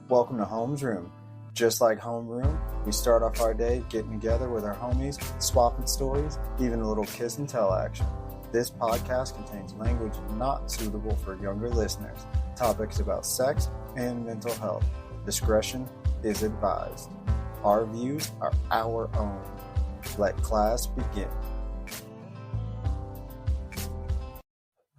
Welcome to Home's Room. Just like Homeroom, we start off our day getting together with our homies, swapping stories, even a little kiss and tell action. This podcast contains language not suitable for younger listeners, topics about sex and mental health. Discretion is advised. Our views are our own. Let class begin.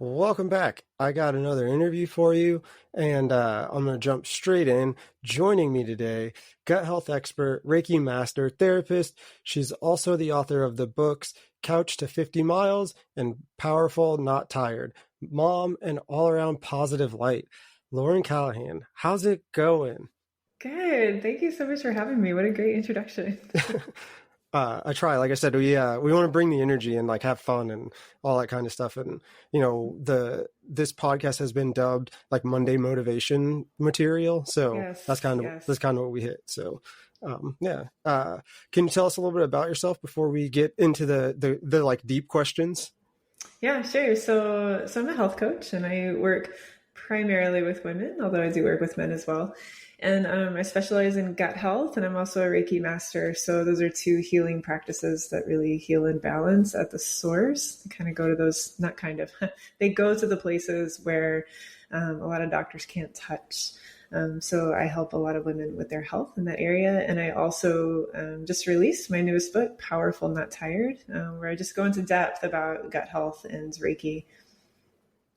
Welcome back. I got another interview for you, and I'm going to jump straight in. Joining me today, gut health expert, Reiki master, therapist. She's also the author of the books Couch to 50 Miles and Powerful, Not Tired, mom, and all-around positive light. Lauren Callahan, how's it going? Good. Thank you so much for having me. What a great introduction. I try, like I said, we want to bring the energy and like have fun and all that kind of stuff. And, you know, this podcast has been dubbed like Monday motivation material. So Yes, that's kind of what we hit. So, can you tell us a little bit about yourself before we get into the like deep questions? Yeah, sure. So I'm a health coach and I work primarily with women, although I do work with men as well. And I specialize in gut health, and I'm also a Reiki master. So those are two healing practices that really heal and balance at the source. They kind of go to those, they go to the places where a lot of doctors can't touch. So I help a lot of women with their health in that area. And I also just released my newest book, Powerful, Not Tired, where I just go into depth about gut health and Reiki.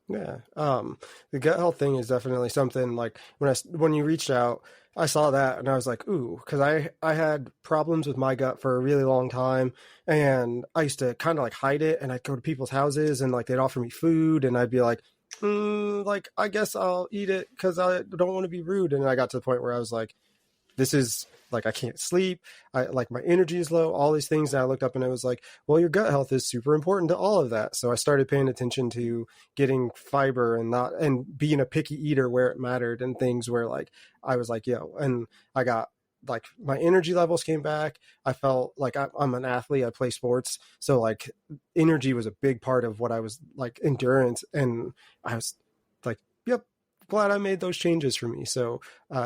Yeah. The gut health thing is definitely something like when you reached out, I saw that and I was like, ooh, because I had problems with my gut for a really long time, and I used to kind of like hide it, and I'd go to people's houses and like they'd offer me food and I'd be like, like, I guess I'll eat it because I don't want to be rude. And I got to the point where I was like, this is like, I can't sleep. I like my energy is low, all these things. And I looked up and I was like, well, your gut health is super important to all of that. So I started paying attention to getting fiber and being a picky eater where it mattered, and things where like, I was like, yo, and I got like my energy levels came back. I felt like I'm an athlete. I play sports. So like energy was a big part of what I was like, endurance. And I was like, yep, glad I made those changes for me. So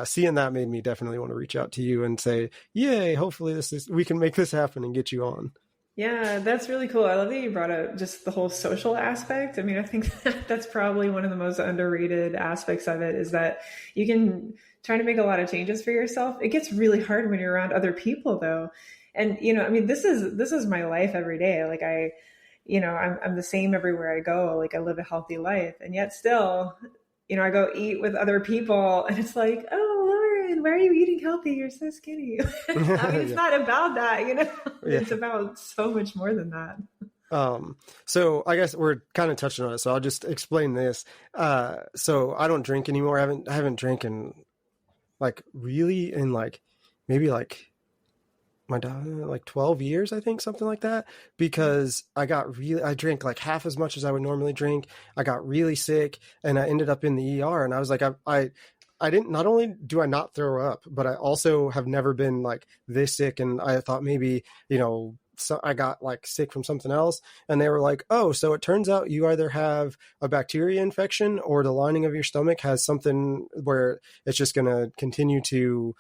seeing that made me definitely want to reach out to you and say, yay, hopefully we can make this happen and get you on. Yeah, that's really cool. I love that you brought up just the whole social aspect. I mean, I think that's probably one of the most underrated aspects of it, is that you can try to make a lot of changes for yourself. It gets really hard when you're around other people though. And, you know, I mean, this is my life every day. Like I'm the same everywhere I go. Like I live a healthy life, and yet still, you know, I go eat with other people and it's like, oh, Lauren, why are you eating healthy? You're so skinny. I mean, it's not about that, you know, It's about so much more than that. So I guess we're kind of touching on it. So I'll just explain this. So I don't drink anymore. I haven't drank in like really in like maybe like my dad, like 12 years, I think, something like that, because I drank like half as much as I would normally drink. I got really sick and I ended up in the ER, and I was like, I didn't, not only do I not throw up, but I also have never been like this sick. And I thought maybe, you know, so I got like sick from something else, and they were like, oh, so it turns out you either have a bacteria infection or the lining of your stomach has something where it's just going to continue to,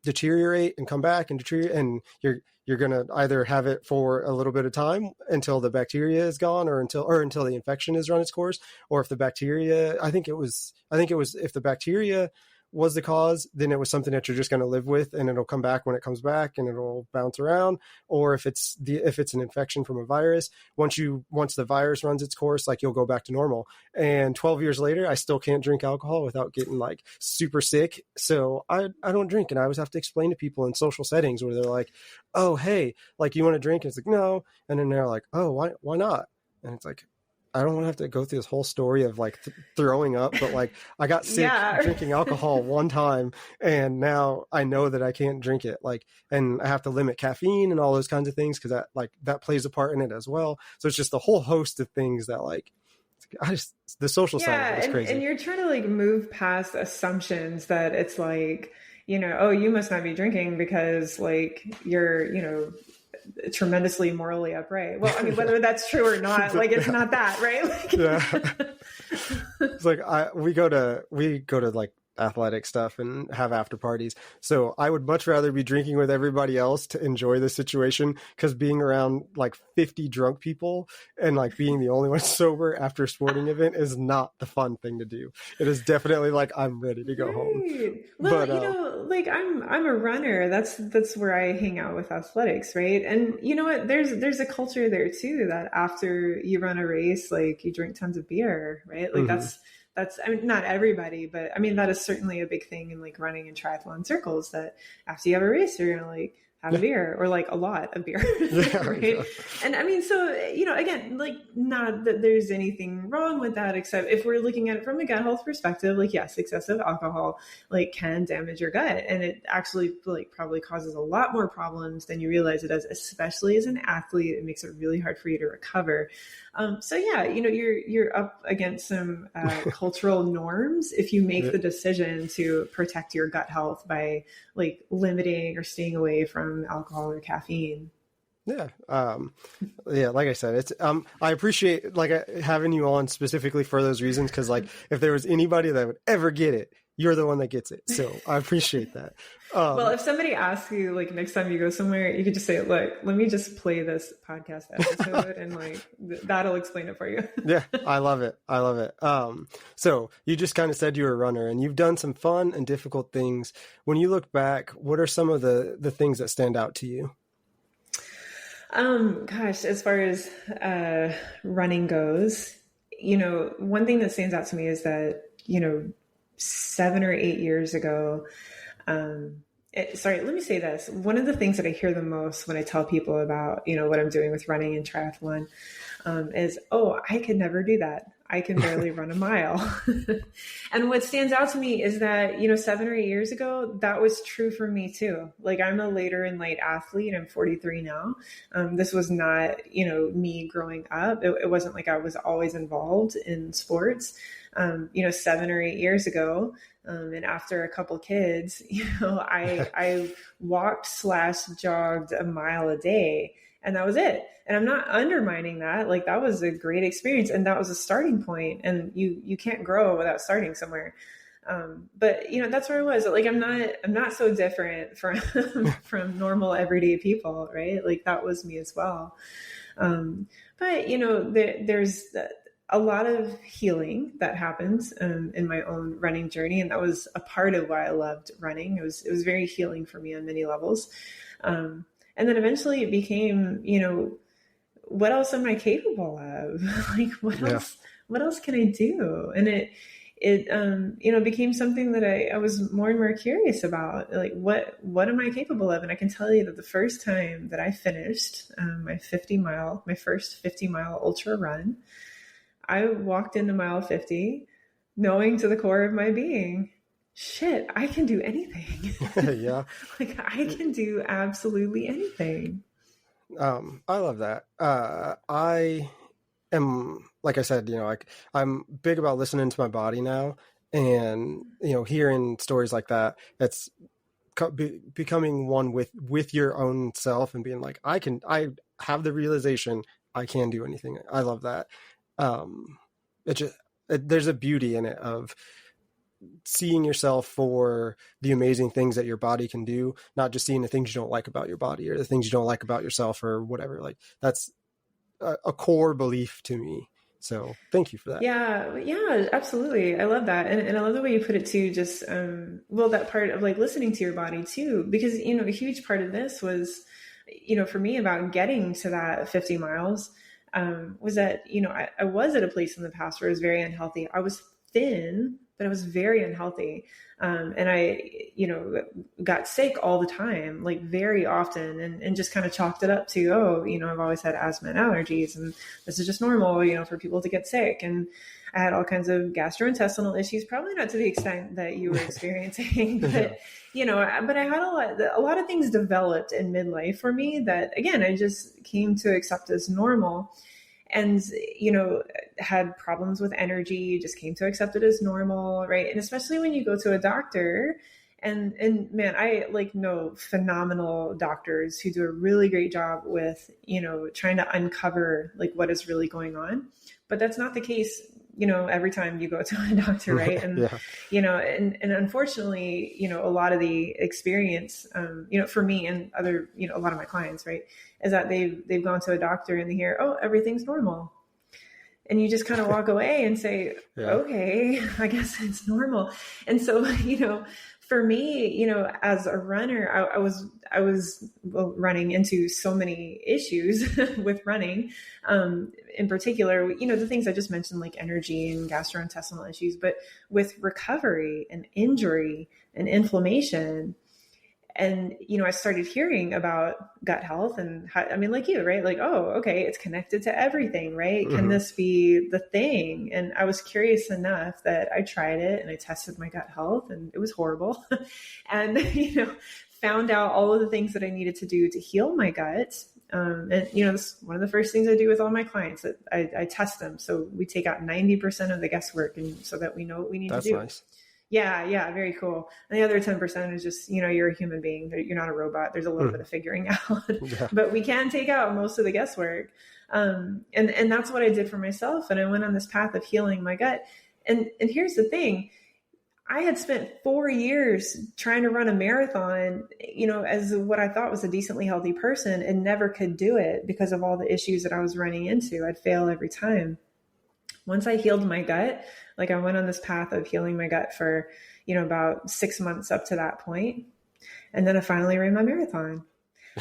deteriorate and come back and deteriorate, and you're gonna either have it for a little bit of time until the bacteria is gone, or until the infection has run its course, or if the bacteria, I think it was if the bacteria was the cause, then it was something that you're just going to live with, and it'll come back when it comes back, and it'll bounce around. Or if it's an infection from a virus, once the virus runs its course, like you'll go back to normal. And 12 years later, I still can't drink alcohol without getting like super sick. So I don't drink, and I always have to explain to people in social settings where they're like, oh, hey, like you want to drink? And it's like, no. And then they're like, oh, why not? And it's like, I don't want to have to go through this whole story of like throwing up, but like I got sick drinking alcohol one time, and now I know that I can't drink it. Like, and I have to limit caffeine and all those kinds of things, because that plays a part in it as well. So it's just a whole host of things that like, the social side of it is crazy. And you're trying to like move past assumptions that it's like, you know, oh, you must not be drinking because like you're, you know, tremendously morally upright. Well, I mean, whether that's true or not, like it's not that, right? Like, It's like we go to like athletic stuff and have after parties. So I would much rather be drinking with everybody else to enjoy the situation, because being around like 50 drunk people and like being the only one sober after a sporting event is not the fun thing to do. It is definitely like, I'm ready to go home. Well, But, like I'm a runner. That's where I hang out with athletics, right? And you know what? There's a culture there too, that after you run a race, like you drink tons of beer, right? Like that's I mean, not everybody, but I mean, that is certainly a big thing in like running and triathlon circles, that after you have a race, you're gonna like have a beer, or like a lot of beer. Right? Yeah. And I mean, so, again, like, not that there's anything wrong with that, except if we're looking at it from a gut health perspective, like, yes, excessive alcohol like can damage your gut, and it actually like probably causes a lot more problems than you realize it does, especially as an athlete. It makes it really hard for you to recover. So yeah, you're up against some cultural norms if you make the decision to protect your gut health by like limiting or staying away from alcohol or caffeine. Yeah. Like I said, it's, I appreciate like having you on specifically for those reasons. 'Cause like, if there was anybody that would ever get it, you're the one that gets it. So I appreciate that. Well, if somebody asks you, like, next time you go somewhere, you could just say, look, let me just play this podcast episode and like, that'll explain it for you. Yeah. I love it. I love it. So you just kind of said you're a runner and you've done some fun and difficult things. When you look back, what are some of the things that stand out to you? Gosh, as far as running goes, one thing that stands out to me is that, 7 or 8 years ago, let me say this. One of the things that I hear the most when I tell people about, what I'm doing with running and triathlon, is, oh, I could never do that. I can barely run a mile. And what stands out to me is that, 7 or 8 years ago, that was true for me too. Like, I'm a later in life athlete. I'm 43 now. This was not, me growing up. It wasn't like I was always involved in sports. 7 or 8 years ago, and after a couple kids, I walked/jogged a mile a day, and that was it. And I'm not undermining that. Like, that was a great experience, and that was a starting point, and you can't grow without starting somewhere. But that's where I was. Like, I'm not so different from normal everyday people, right? Like, that was me as well. But there's a lot of healing that happens in my own running journey. And that was a part of why I loved running. It was very healing for me on many levels. And then eventually it became, what else am I capable of? Like, what else can I do? And it became something that I was more and more curious about. Like, what am I capable of? And I can tell you that the first time that I finished my first 50 mile ultra run, I walked into mile 50 knowing to the core of my being, shit, I can do anything. Yeah. Like, I can do absolutely anything. I love that. I am, like I said, I'm big about listening to my body now, and, hearing stories like that, it's becoming one with your own self and being like, I have the realization I can do anything. I love that. There's a beauty in it of seeing yourself for the amazing things that your body can do, not just seeing the things you don't like about your body or the things you don't like about yourself or whatever. Like, that's a core belief to me. So thank you for that. Yeah, absolutely. I love that. And I love the way you put it too, just, that part of like listening to your body too, because, a huge part of this was, for me about getting to that 50 miles, was that, I was at a place in the past where I was very unhealthy. I was thin, but I was very unhealthy. And I, got sick all the time, like very often, and just kind of chalked it up to, I've always had asthma and allergies, and this is just normal, for people to get sick. And I had all kinds of gastrointestinal issues, probably not to the extent that you were experiencing, but, but I had a lot of things developed in midlife for me that, again, I just came to accept as normal. And, had problems with energy, just came to accept it as normal. Right. And especially when you go to a doctor and man, I know phenomenal doctors who do a really great job with, trying to uncover like what is really going on. But that's not the case every time you go to a doctor, right? And, and unfortunately, a lot of the experience, for me and other, a lot of my clients, right, is that they've gone to a doctor and they hear, oh, everything's normal. And you just kind of walk away and say, okay, I guess it's normal. And so, for me, as a runner, I was running into so many issues with running, in particular, the things I just mentioned, like energy and gastrointestinal issues, but with recovery and injury and inflammation. And, I started hearing about gut health and how, like you, right? Like, oh, okay, it's connected to everything, right? Mm-hmm. Can this be the thing? And I was curious enough that I tried it and I tested my gut health and it was horrible. And, found out all of the things that I needed to do to heal my gut. And, this is one of the first things I do with all my clients. That I test them. So we take out 90% of the guesswork and so that we know what we need to do. That's nice. Yeah, very cool. And the other 10% is just, you're a human being. You're not a robot. There's a little bit of figuring out, but we can take out most of the guesswork. And that's what I did for myself. And I went on this path of healing my gut. And here's the thing. I had spent 4 years trying to run a marathon, as what I thought was a decently healthy person, and never could do it because of all the issues that I was running into. I'd fail every time. Once I healed my gut, I went on this path of healing my gut for, about 6 months up to that point. And then I finally ran my marathon.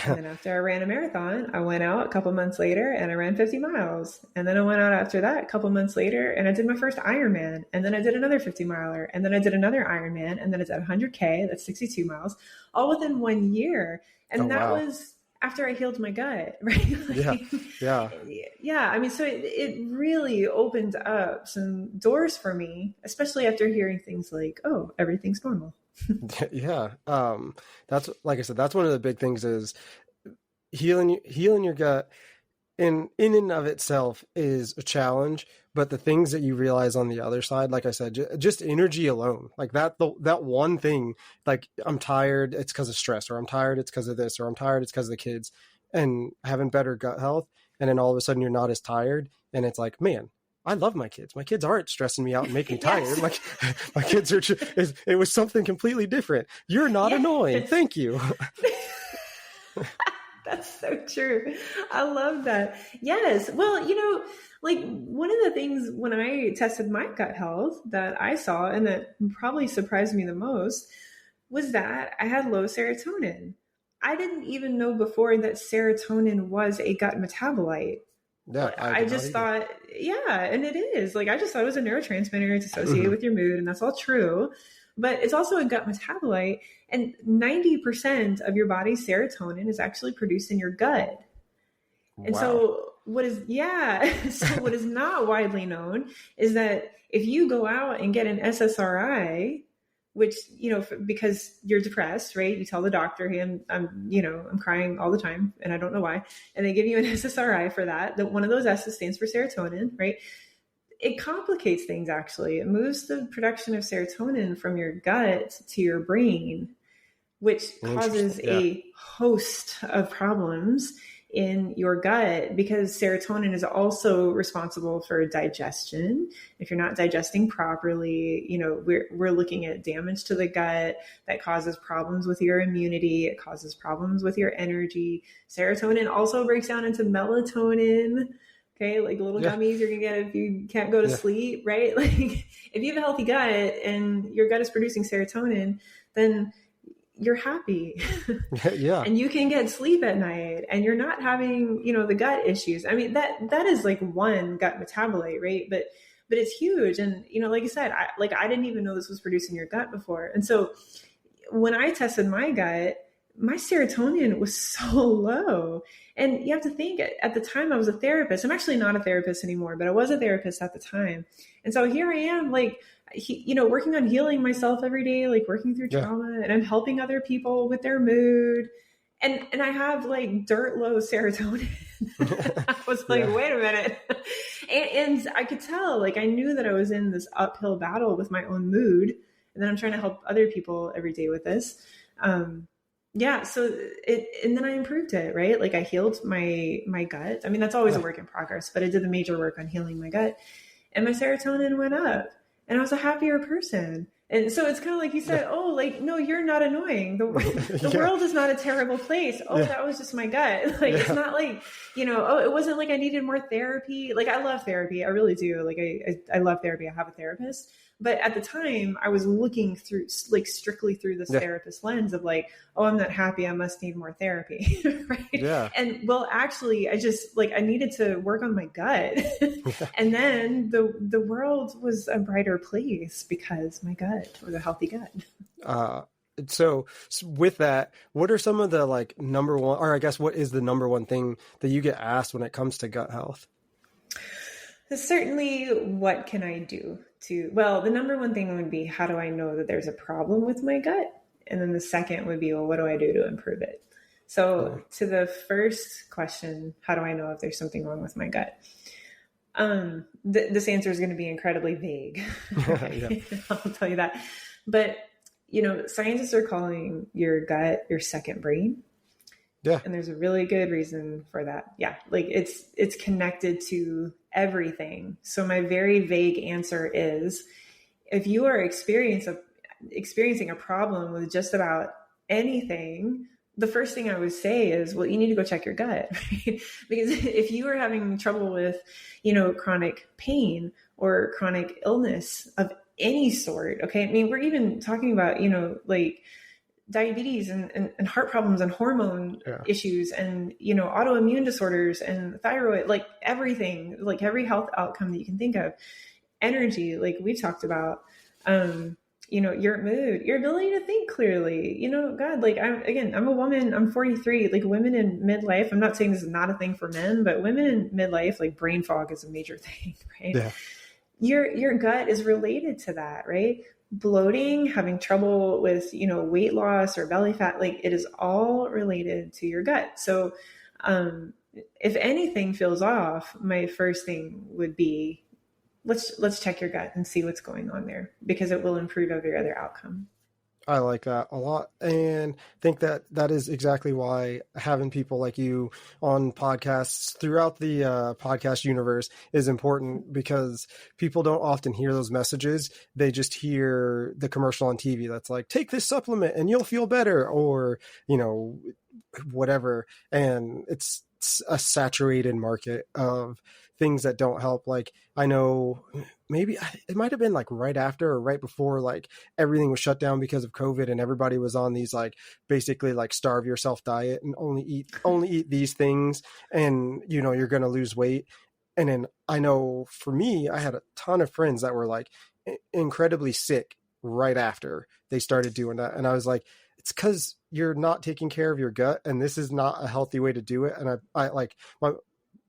And then after I ran a marathon, I went out a couple months later and I ran 50 miles. And then I went out after that a couple months later and I did my first Ironman. And then I did another 50 miler. And then I did another Ironman. And then I did 100K, that's 62 miles, all within 1 year. And that was after I healed my gut, right? Yeah. So it really opened up some doors for me, especially after hearing things like, oh, everything's normal. Yeah. That's, like I said, that's one of the big things is healing your gut in and of itself is a challenge, but the things that you realize on the other side, like I said, just energy alone, like that one thing, like I'm tired, it's because of stress, or I'm tired, it's because of this, or I'm tired, it's because of the kids, and having better gut health. And then all of a sudden you're not as tired. And it's like, man, I love my kids. My kids aren't stressing me out and making me tired. My kids are, it was something completely different. You're not annoying. Thank you. That's so true. I love that. Yes. Well, one of the things when I tested my gut health that I saw and that probably surprised me the most was that I had low serotonin. I didn't even know before that serotonin was a gut metabolite. Yeah, I just thought, and it is. I just thought it was a neurotransmitter. It's associated with your mood, and that's all true. But it's also a gut metabolite, and 90% of your body's serotonin is actually produced in your gut. And so what is not widely known is that if you go out and get an SSRI, which, because you're depressed, right? You tell the doctor, hey, I'm crying all the time and I don't know why. And they give you an SSRI for that. One of those S's stands for serotonin, right? It complicates things, actually. It moves the production of serotonin from your gut to your brain, which causes a host of problems in your gut, because serotonin is also responsible for digestion. If you're not digesting properly, we're looking at damage to the gut that causes problems with your immunity. It causes problems with your energy. Serotonin also breaks down into melatonin. Okay. Like little gummies you're going to get if you can't go to sleep, right? Like if you have a healthy gut and your gut is producing serotonin, then you're happy. And you can get sleep at night and you're not having, the gut issues. I mean, that is like one gut metabolite, right? But it's huge. And, like I said, I didn't even know this was produced in your gut before. And so when I tested my gut, my serotonin was so low. And you have to think, at the time I was a therapist. I'm actually not a therapist anymore, but I was a therapist at the time. And so here I am, working on healing myself every day, working through trauma, and I'm helping other people with their mood. And I have dirt low serotonin. I was like, wait a minute. And I could tell, I knew that I was in this uphill battle with my own mood. And then I'm trying to help other people every day with this. And then I improved it, right? I healed my gut. I mean, that's always a work in progress, but I did the major work on healing my gut. and my serotonin went up and I was a happier person. And so it's kind of like you said, oh, like, no, you're not annoying. The world is not a terrible place. Oh, that was just my gut. Like, it's not like, oh, it wasn't like I needed more therapy. Like, I love therapy. I really do. Like, I love therapy. I have a therapist. But at the time, I was looking through, like, strictly through this therapist lens of like, oh, I'm not happy. I must need more therapy. Right. Yeah. And well, actually, I needed to work on my gut. And then the world was a brighter place because my gut was a healthy gut. So with that, what are some of the like number one, or I guess what is the number one thing that you get asked when it comes to gut health? Certainly, what can I do well, the number one thing would be, how do I know that there's a problem with my gut? And then the second would be, well, what do I do to improve it? So to the first question, how do I know if there's something wrong with my gut? This answer is going to be incredibly vague. I'll tell you that. But, scientists are calling your gut your second brain. Yeah. And there's a really good reason for that. Yeah. Like it's connected to everything. So my very vague answer is, if you are experiencing a problem with just about anything, the first thing I would say is, well, you need to go check your gut. Right? Because if you are having trouble with, chronic pain or chronic illness of any sort, okay. I mean, we're even talking about, like diabetes and heart problems and hormone issues and, autoimmune disorders and thyroid, like everything, like every health outcome that you can think of, energy, like we've talked about, your mood, your ability to think clearly, God, like I'm a woman, I'm 43, like women in midlife, I'm not saying this is not a thing for men, but women in midlife, like brain fog is a major thing, right? Yeah. Your gut is related to that, right? Bloating, having trouble with, weight loss or belly fat, like it is all related to your gut. So, if anything feels off, my first thing would be, let's check your gut and see what's going on there, because it will improve every other outcome. I like that a lot, and think that is exactly why having people like you on podcasts throughout the podcast universe is important, because people don't often hear those messages. They just hear the commercial on TV that's like, take this supplement and you'll feel better, or, whatever. And it's a saturated market of things that don't help. Like, I know maybe it might have been like right after or right before, like everything was shut down because of COVID, and everybody was on these like basically like starve yourself diet and only eat these things, and you're going to lose weight. And then I know for me, I had a ton of friends that were like incredibly sick right after they started doing that, and I was like, it's because you're not taking care of your gut, and this is not a healthy way to do it. And I like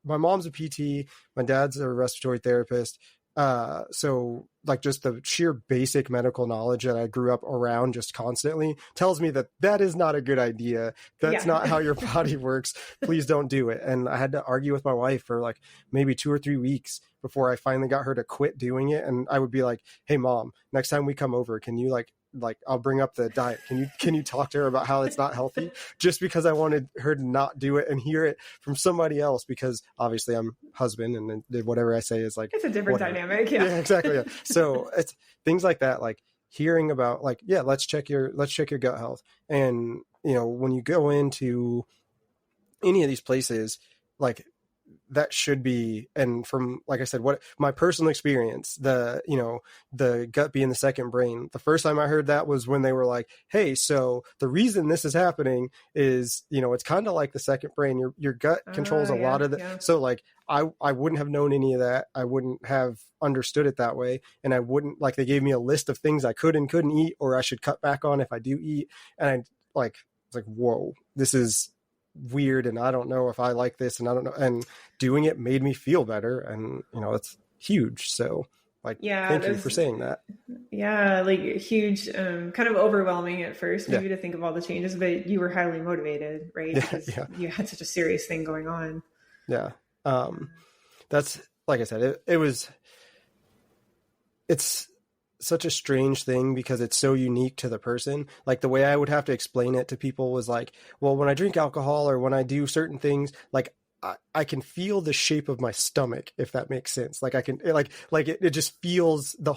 my mom's a PT, my dad's a respiratory therapist. So like just the sheer basic medical knowledge that I grew up around just constantly tells me that is not a good idea. That's not how your body works. Please don't do it. And I had to argue with my wife for like maybe 2 or 3 weeks before I finally got her to quit doing it. And I would be like, hey mom, next time we come over, can you like I'll bring up the diet. Can you talk to her about how it's not healthy? Just because I wanted her to not do it and hear it from somebody else, because obviously I'm husband and whatever I say is like, it's a different dynamic. Yeah, exactly. Yeah. So it's things like that, like hearing about like, let's check your gut health. And, when you go into any of these places, like that should be, and from, like I said, what my personal experience, the gut being the second brain, the first time I heard that was when they were like, hey, so the reason this is happening is, it's kind of like the second brain, your gut controls a lot of the, so like, I wouldn't have known any of that. I wouldn't have understood it that way. And I wouldn't, like, they gave me a list of things I could and couldn't eat, or I should cut back on if I do eat. And I like, it's like, whoa, this is weird, and I don't know if I like this, and I don't know, and doing it made me feel better, and it's huge. So like, thank you for saying that. Like huge, kind of overwhelming at first maybe to think of all the changes, but you were highly motivated, right? Because you had such a serious thing going on. That's, like I said, it's such a strange thing because it's so unique to the person. Like the way I would have to explain it to people was like, well, when I drink alcohol or when I do certain things, like I can feel the shape of my stomach, if that makes sense. Like I can it just feels the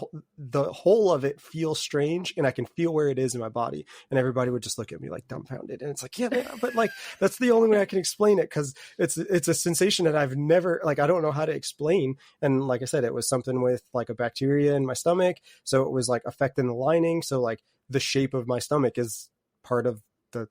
whole of it feels strange, and I can feel where it is in my body. And everybody would just look at me like dumbfounded. And it's like, yeah, man, but like that's the only way I can explain it, because it's a sensation that I've never, like, I don't know how to explain. And like I said, it was something with like a bacteria in my stomach, so it was like affecting the lining. So like the shape of my stomach is part of the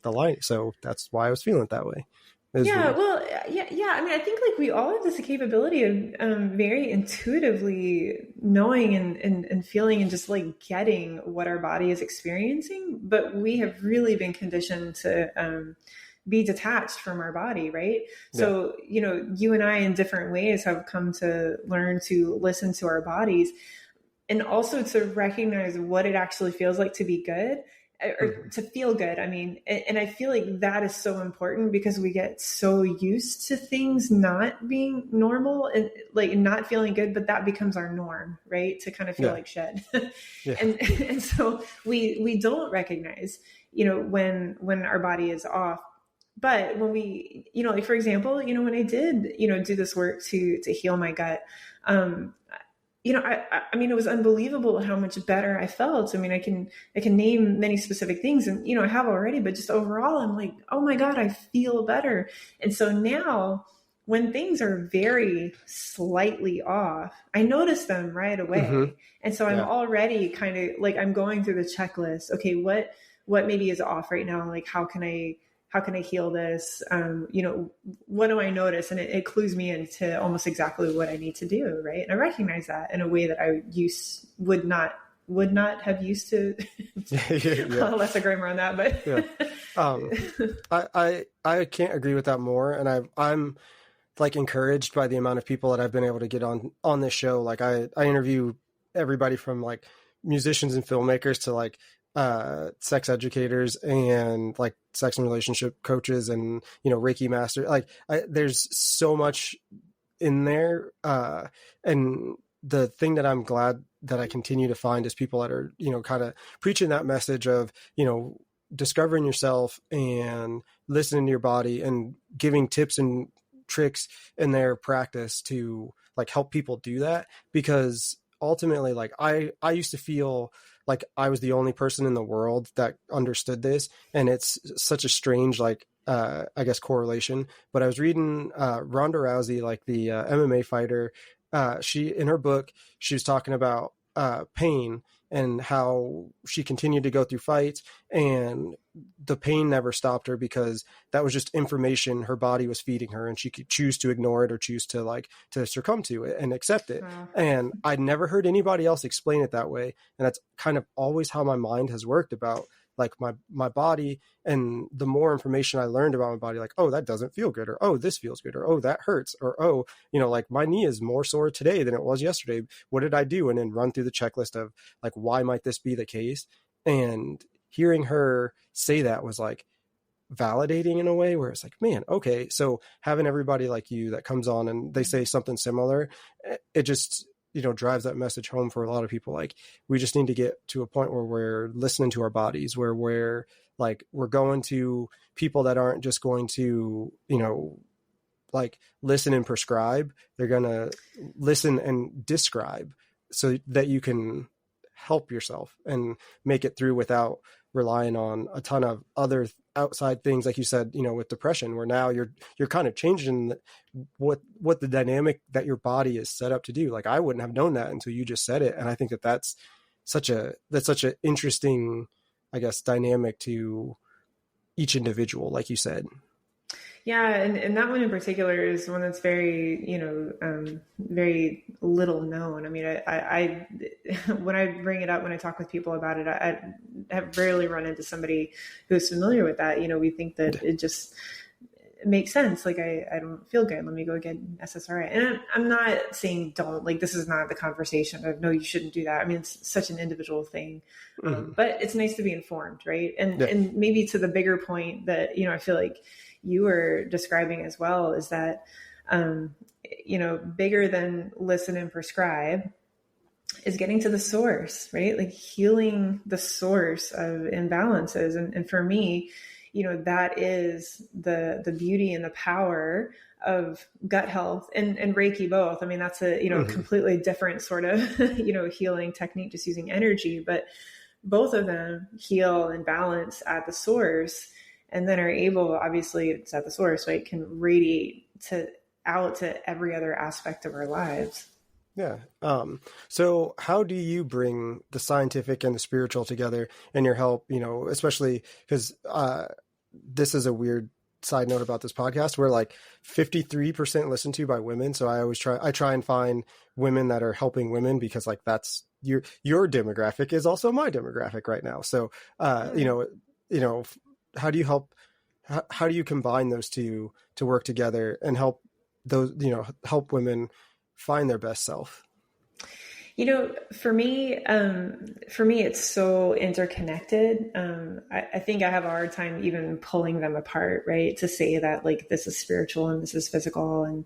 lining. So that's why I was feeling it that way. Yeah, well, yeah. I mean, I think like we all have this capability of very intuitively knowing and feeling and just like getting what our body is experiencing. But we have really been conditioned to be detached from our body, right? Yeah. So, you and I in different ways have come to learn to listen to our bodies, and also to recognize what it actually feels like to be good, or to feel good. I mean, and I feel like that is so important, because we get so used to things not being normal and like not feeling good, but that becomes our norm, right? To kind of feel like shit. Yeah. And so we don't recognize, when our body is off. But when we, like, for example, when I did, do this work to heal my gut, I mean, it was unbelievable how much better I felt. I mean, I can name many specific things, and, I have already, but just overall, I'm like, oh my God, I feel better. And so now when things are very slightly off, I notice them right away. Mm-hmm. And so I'm already kind of like, I'm going through the checklist. Okay, what maybe is off right now? Like, how can I heal this? What do I notice? And it clues me into almost exactly what I need to do. Right. And I recognize that in a way that I would not have used to. Less a grammar on that, but I can't agree with that more. And I'm like encouraged by the amount of people that I've been able to get on this show. Like I interview everybody from like musicians and filmmakers to like sex educators and like sex and relationship coaches and, Reiki master. Like there's so much in there. And the thing that I'm glad that I continue to find is people that are, kind of preaching that message of, discovering yourself and listening to your body and giving tips and tricks in their practice to like help people do that. Because ultimately, like I used to feel like I was the only person in the world that understood this. And it's such a strange, like, I guess correlation, but I was reading, Ronda Rousey, like the MMA fighter, she, in her book, she was talking about, pain and how she continued to go through fights, and the pain never stopped her because that was just information her body was feeding her, and she could choose to ignore it or choose to to succumb to it and accept it. Wow. And I'd never heard anybody else explain it that way. And that's kind of always how my mind has worked about like my body. And the more information I learned about my body, like, oh, that doesn't feel good, or, oh, this feels good, or, oh, that hurts, or, oh, like my knee is more sore today than it was yesterday. What did I do? And then run through the checklist of like, why might this be the case? And hearing her say that was like validating in a way where it's like, man, okay. So having everybody like you that comes on and they say something similar, it just, drives that message home for a lot of people. Like, we just need to get to a point where we're listening to our bodies, where we're going to people that aren't just going to, like listen and prescribe. They're going to listen and describe so that you can help yourself and make it through without relying on a ton of other outside things, like you said, with depression, where now you're kind of changing what the dynamic that your body is set up to do. Like, I wouldn't have known that until you just said it. And I think that's such an interesting, I guess, dynamic to each individual, like you said. Yeah. And that one in particular is one that's very, very little known. I mean, I when I bring it up, when I talk with people about it, I have rarely run into somebody who's familiar with that. We think that it just makes sense. Like, I don't feel good. Let me go get SSRI. And I'm not saying don't, like, this is not the conversation of, no, you shouldn't do that. I mean, it's such an individual thing, but it's nice to be informed. Right. And maybe to the bigger point that, I feel like you were describing as well, is that, bigger than listen and prescribe is getting to the source, right? Like healing the source of imbalances. And for me, that is the beauty and the power of gut health and Reiki both. I mean, that's a, completely different sort of, healing technique, just using energy, but both of them heal and balance at the source, and then are able, obviously it's at the source, right, can radiate out to every other aspect of our lives. Yeah. So how do you bring the scientific and the spiritual together in your help, especially because this is a weird side note about this podcast. We're like 53% listened to by women. So I try and find women that are helping women, because like that's your demographic is also my demographic right now. So, how do you help, how do you combine those two to work together and help those, help women find their best self? For me, it's so interconnected. I think I have a hard time even pulling them apart, right? To say that like this is spiritual and this is physical, and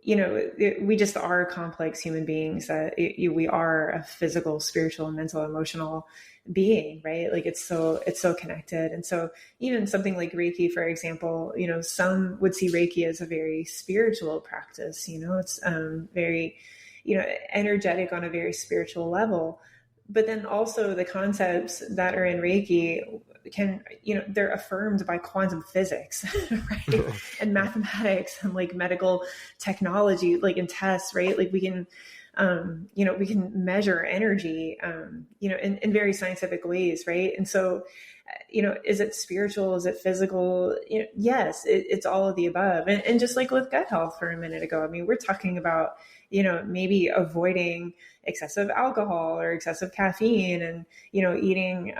we just are complex human beings. That we are a physical, spiritual, mental, emotional being, right? Like it's so connected. And so even something like Reiki, for example, some would see Reiki as a very spiritual practice. It's very energetic on a very spiritual level. But then also the concepts that are in Reiki can, they're affirmed by quantum physics, right? And mathematics and like medical technology, like in tests, right? Like we can, we can measure energy, in very scientific ways, right? And so, is it spiritual? Is it physical? Yes, it's all of the above. And just like with gut health for a minute ago, I mean, we're talking about, maybe avoiding excessive alcohol or excessive caffeine, and, eating,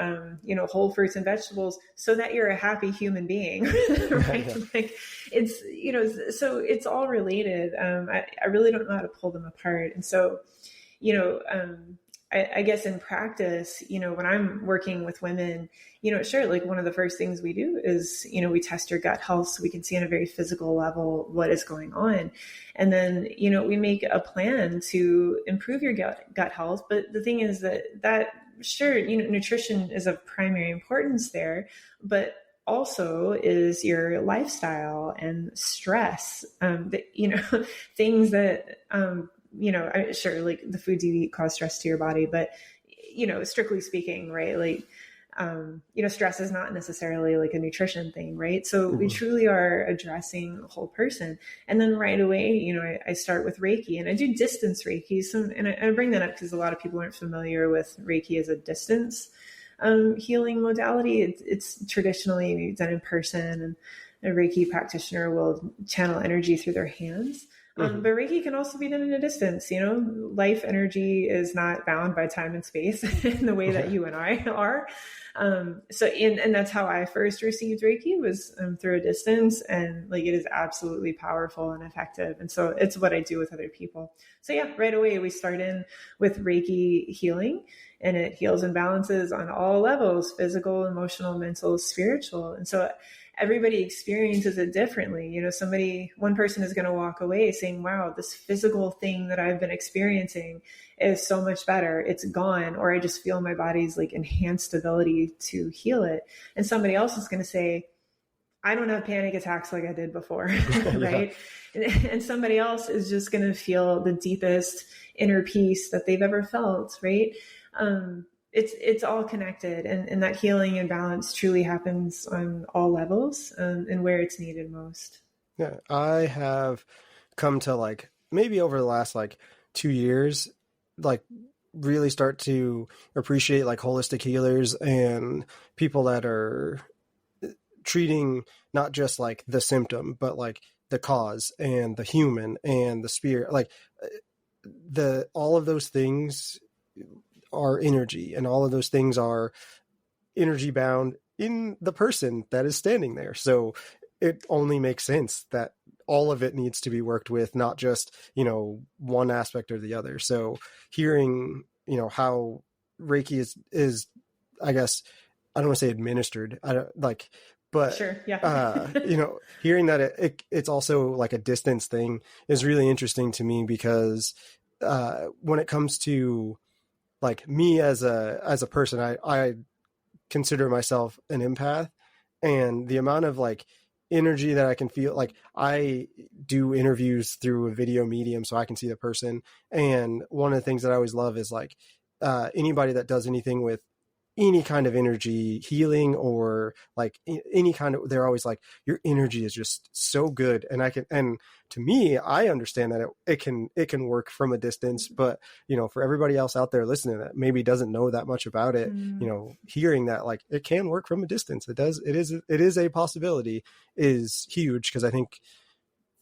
whole fruits and vegetables so that you're a happy human being, right? Yeah. Like it's, so it's all related. I really don't know how to pull them apart. And so, I guess in practice, when I'm working with women, sure, like one of the first things we do is, we test your gut health so we can see on a very physical level what is going on. And then, we make a plan to improve your gut health. But the thing is that sure, nutrition is of primary importance there, but also is your lifestyle and stress, things that, sure, like the foods you eat cause stress to your body, but, strictly speaking, right, like, stress is not necessarily like a nutrition thing, right? So we truly are addressing the whole person. And then right away, I start with Reiki, and I do distance Reiki. So, and I bring that up because a lot of people aren't familiar with Reiki as a distance healing modality. It's traditionally done in person, and a Reiki practitioner will channel energy through their hands. But Reiki can also be done in a distance. Life energy is not bound by time and space in the way that you and I are. And that's how I first received Reiki, was through a distance, and like it is absolutely powerful and effective. And so it's what I do with other people. So yeah, right away we start in with Reiki healing, and it heals and balances on all levels: physical, emotional, mental, spiritual. And so everybody experiences it differently. One person is going to walk away saying, wow, this physical thing that I've been experiencing is so much better. It's gone. Or I just feel my body's like enhanced ability to heal it. And somebody else is going to say, I don't have panic attacks like I did before. Right. And somebody else is just going to feel the deepest inner peace that they've ever felt. Right. It's all connected, and that healing and balance truly happens on all levels, and where it's needed most. Yeah. I have come to like, maybe over the last like 2 years, like really start to appreciate like holistic healers and people that are treating not just like the symptom, but like the cause and the human and the spirit, like all of those things are energy, and all of those things are energy bound in the person that is standing there. So it only makes sense that all of it needs to be worked with, not just, one aspect or the other. So hearing, how Reiki is, I guess, I don't want to say administered. I don't like, but sure, yeah. Hearing that it's also like a distance thing is really interesting to me, because when it comes to like me as a person, I consider myself an empath, And the amount of like energy that I can feel, like I do interviews through a video medium so I can see the person. And one of the things that I always love is like anybody that does anything with any kind of energy healing or like any kind of, they're always like, your energy is just so good. And and to me, I understand that it can work from a distance, but for everybody else out there listening that maybe doesn't know that much about it, hearing that like it can work from a distance, it is a possibility, is huge. Cause I think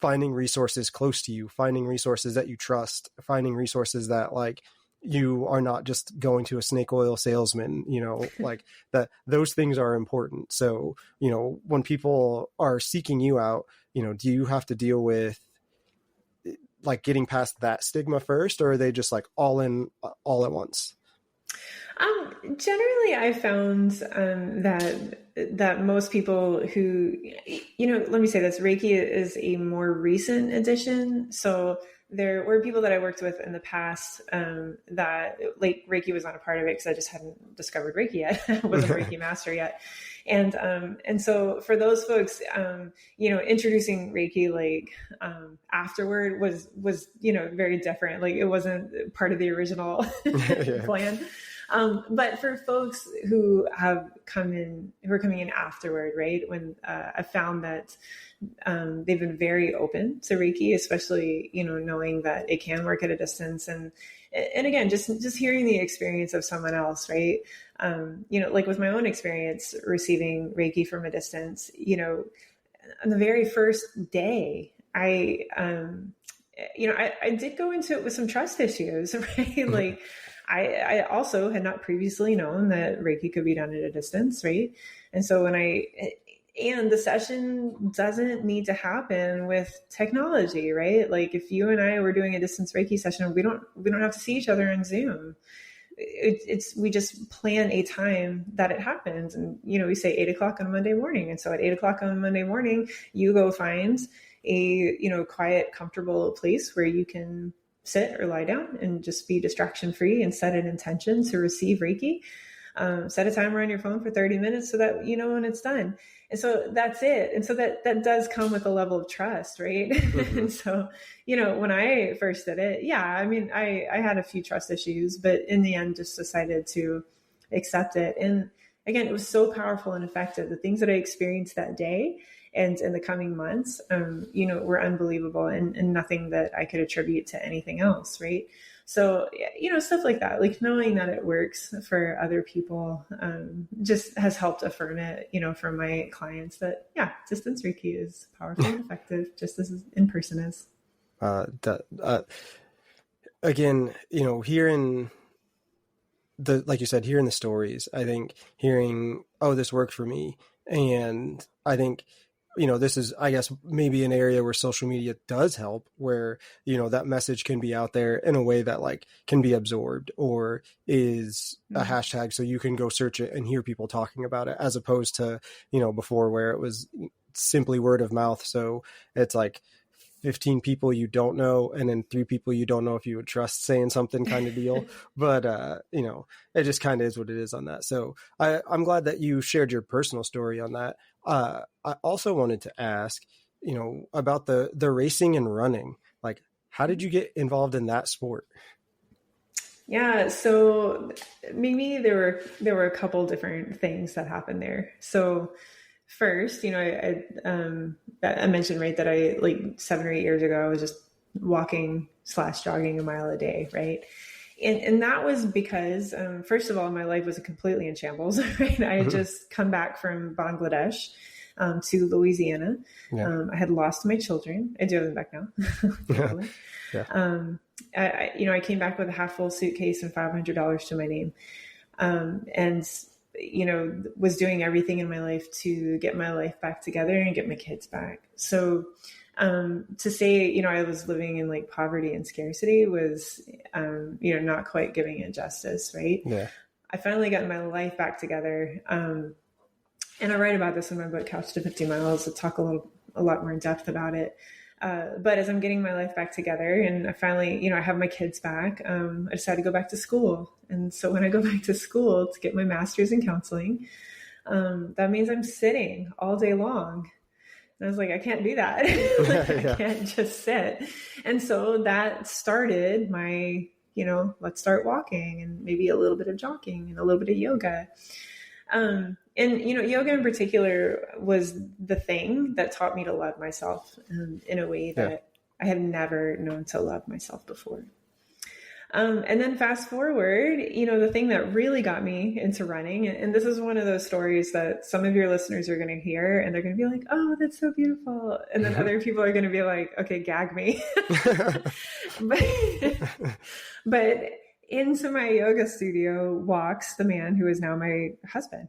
finding resources close to you, finding resources that you trust, finding resources that like you are not just going to a snake oil salesman, like that, those things are important. So, when people are seeking you out, do you have to deal with like getting past that stigma first, or are they just like all in all at once? Generally I found, that most people who, let me say this, Reiki is a more recent addition. So there were people that I worked with in the past, that like Reiki was not a part of it because I just hadn't discovered Reiki yet. I wasn't a Reiki master yet. And so for those folks, introducing Reiki, like, afterward was, very different. Like it wasn't part of the original plan. But for folks who are coming in afterward, right? When, I found that, they've been very open to Reiki, especially, knowing that it can work at a distance. And again, just hearing the experience of someone else, right? Like with my own experience receiving Reiki from a distance, on the very first day, I did go into it with some trust issues, right? Like I also had not previously known that Reiki could be done at a distance, right? And so and the session doesn't need to happen with technology, right? Like if you and I were doing a distance Reiki session, we don't have to see each other on Zoom. We just plan a time that it happens. And, we say 8:00 on Monday morning. And so at 8:00 on Monday morning, you go find a, quiet, comfortable place where you can sit or lie down and just be distraction free and set an intention to receive Reiki. Set a timer on your phone for 30 minutes so that you know when it's done. And so that's it. And so that does come with a level of trust, right? Mm-hmm. And so, when I first did it, I had a few trust issues, but in the end just decided to accept it. And again, it was so powerful and effective. The things that I experienced that day and in the coming months, were unbelievable and nothing that I could attribute to anything else, right? So, stuff like that, like knowing that it works for other people, just has helped affirm it, for my clients that, distance Reiki is powerful and effective, just as in person is. Again, hearing like you said, hearing the stories, I think hearing, oh, this worked for me. And I think, this is, I guess, maybe an area where social media does help, where, that message can be out there in a way that like can be absorbed or is a hashtag. So you can go search it and hear people talking about it, as opposed to, before where it was simply word of mouth. So it's like 15 people you don't know, and then 3 people you don't know if you would trust saying something kind of deal. But, it just kind of is what it is on that. So I'm glad that you shared your personal story on that. I also wanted to ask, about the racing and running. Like, how did you get involved in that sport? Yeah. So maybe there were a couple different things that happened there. So first, I mentioned, right, that I like 7 or 8 years ago, I was just walking/jogging a mile a day. Right. And that was because, first of all, my life was completely in shambles, right? I had just come back from Bangladesh, to Louisiana. Yeah. I had lost my children. I do have them back now. Yeah. I came back with a half full suitcase and $500 to my name. And was doing everything in my life to get my life back together and get my kids back. So, to say, I was living in like poverty and scarcity was, not quite giving it justice. Right. Yeah. I finally got my life back together. And I write about this in my book, Couch to 50 Miles. I talk a lot more in depth about it. But as I'm getting my life back together and I finally, I have my kids back, I decided to go back to school. And so when I go back to school to get my master's in counseling, that means I'm sitting all day long. And I was like, I can't do that. I can't just sit. And so that started my, let's start walking, and maybe a little bit of jogging and a little bit of yoga. And, yoga in particular was the thing that taught me to love myself in a way that I had never known to love myself before. And then fast forward, the thing that really got me into running, and this is one of those stories that some of your listeners are going to hear and they're going to be like, oh, that's so beautiful. And then other people are going to be like, okay, gag me. but into my yoga studio walks the man who is now my husband.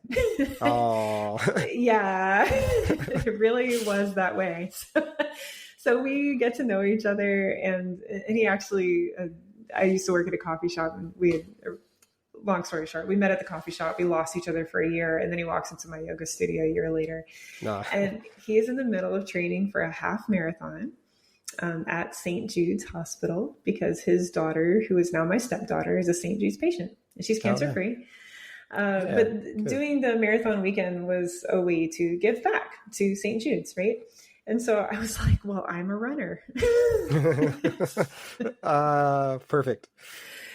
Oh, yeah, it really was that way. So we get to know each other, and he actually, I used to work at a coffee shop, and long story short, we met at the coffee shop. We lost each other for a year, and then he walks into my yoga studio a year later. And he is in the middle of training for a half marathon at St. Jude's Hospital, because his daughter, who is now my stepdaughter, is a St. Jude's patient, and she's cancer free. But doing the marathon weekend was a way to give back to St. Jude's, right? And so I was like, well, I'm a runner. Perfect.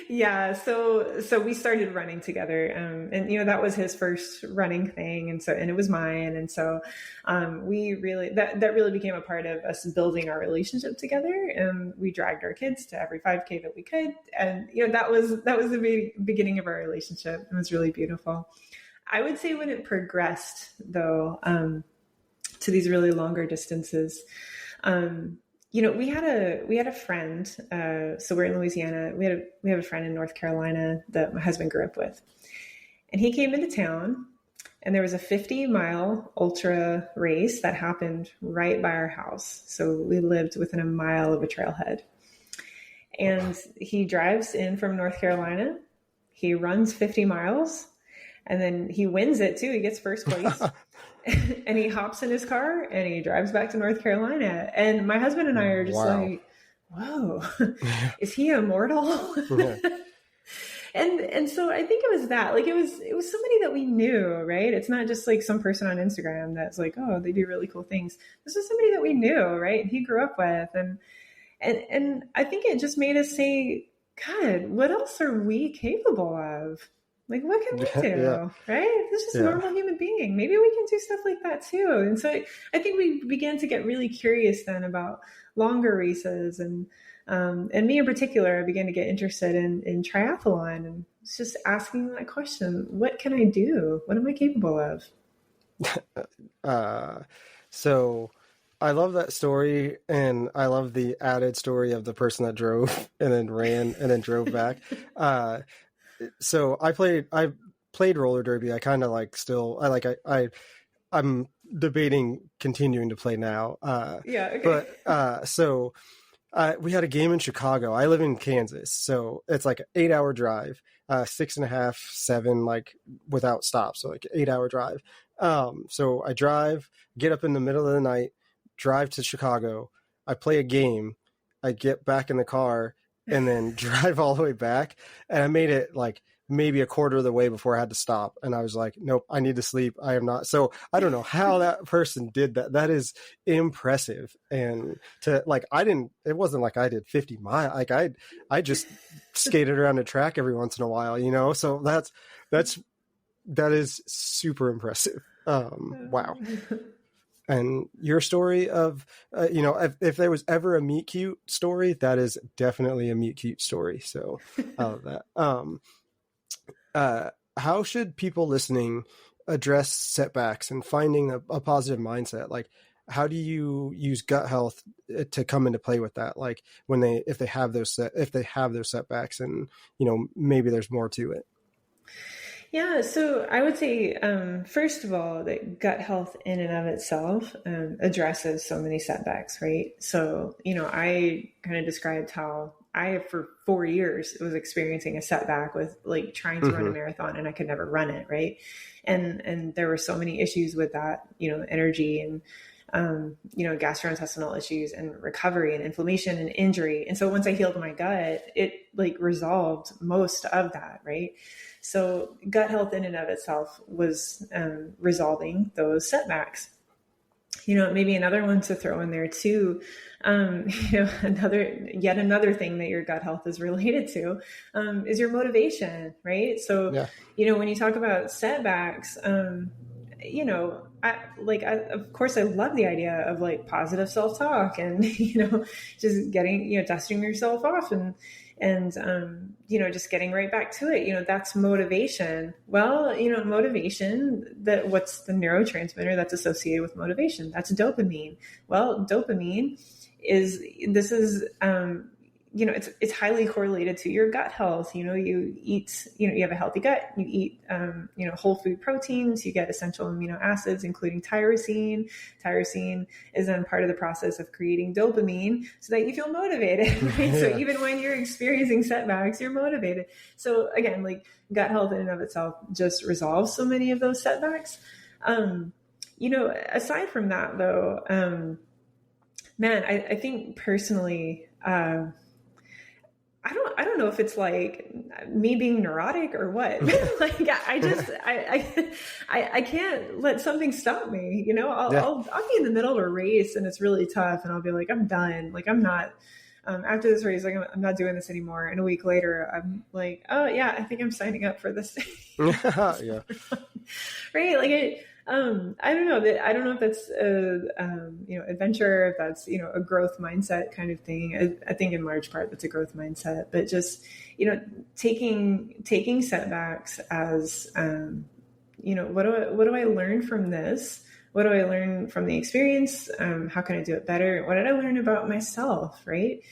Yeah. So we started running together. And that was his first running thing. And it was mine. And so, we really, that really became a part of us building our relationship together. And we dragged our kids to every 5K that we could. And, that was the beginning of our relationship. It was really beautiful. I would say when it progressed though, to these really longer distances, we had a friend. So we're in Louisiana. We have a friend in North Carolina that my husband grew up with, and he came into town, and there was a 50-mile ultra race that happened right by our house. So we lived within a mile of a trailhead, and he drives in from North Carolina. He runs 50 miles, and then he wins it too. He gets first place. And he hops in his car and he drives back to North Carolina. And my husband and I are just like, whoa, is he immortal? And so I think it was that, like, it was somebody that we knew, right? It's not just like some person on Instagram that's like, oh, they do really cool things. This is somebody that we knew, right? And he grew up with, and I think it just made us say, God, what else are we capable of? Like, what can we do, right? This is a normal human being. Maybe we can do stuff like that too. And so I think we began to get really curious then about longer races. And me in particular, I began to get interested in triathlon, and just asking that question, what can I do? What am I capable of? So I love that story, and I love the added story of the person that drove and then ran and then drove back. So I played roller derby. I kind of like still, I'm debating continuing to play now. Okay. But, so we had a game in Chicago. I live in Kansas. So it's like an 8-hour drive, 6.5, 7, like without stops. So like 8-hour drive. So I drive, get up in the middle of the night, drive to Chicago. I play a game. I get back in the car, and then drive all the way back. And I made it like maybe a quarter of the way before I had to stop. And I was like, nope, I need to sleep. I am not. So I don't know how that person did that. That is impressive. And it wasn't like I did 50 miles. Like I just skated around the track every once in a while, so that is super impressive. Wow. And your story of, if there was ever a meet cute story, that is definitely a meet cute story. So I love that. How should people listening address setbacks and finding a positive mindset? Like, how do you use gut health to come into play with that? Like if they have those setbacks, and, maybe there's more to it. Yeah, so I would say, first of all, that gut health in and of itself addresses so many setbacks, right? So, I kind of described how for 4 years, was experiencing a setback with like trying to run a marathon, and I could never run it, right? And there were so many issues with that, energy and, gastrointestinal issues and recovery and inflammation and injury. And so once I healed my gut, it like resolved most of that, right? So gut health in and of itself was resolving those setbacks. Maybe another one to throw in there too. Yet another thing that your gut health is related to is your motivation, right? So, when you talk about setbacks, of course, I love the idea of like positive self-talk and, just getting, dusting yourself off and just getting right back to it. That's motivation. Well, motivation, what's the neurotransmitter that's associated with motivation? That's dopamine. Well, dopamine it's highly correlated to your gut health. You eat, you have a healthy gut, you eat, whole food proteins, you get essential amino acids, including tyrosine. Tyrosine is then part of the process of creating dopamine so that you feel motivated, right? So even when you're experiencing setbacks, you're motivated. So again, like gut health in and of itself just resolves so many of those setbacks. Aside from that though, man, I think personally, I don't know if it's like me being neurotic or what. Like I can't let something stop me. I'll be in the middle of a race and it's really tough, and I'll be like, I'm done. Like I'm not. After this race, like I'm not doing this anymore. And a week later, I'm like, oh yeah, I think I'm signing up for this. Yeah. Right. Like I don't know that. I don't know if that's adventure, if that's, a growth mindset kind of thing. I think in large part that's a growth mindset, but just, taking setbacks as, what do I learn from this? What do I learn from the experience? How can I do it better? What did I learn about myself? Right.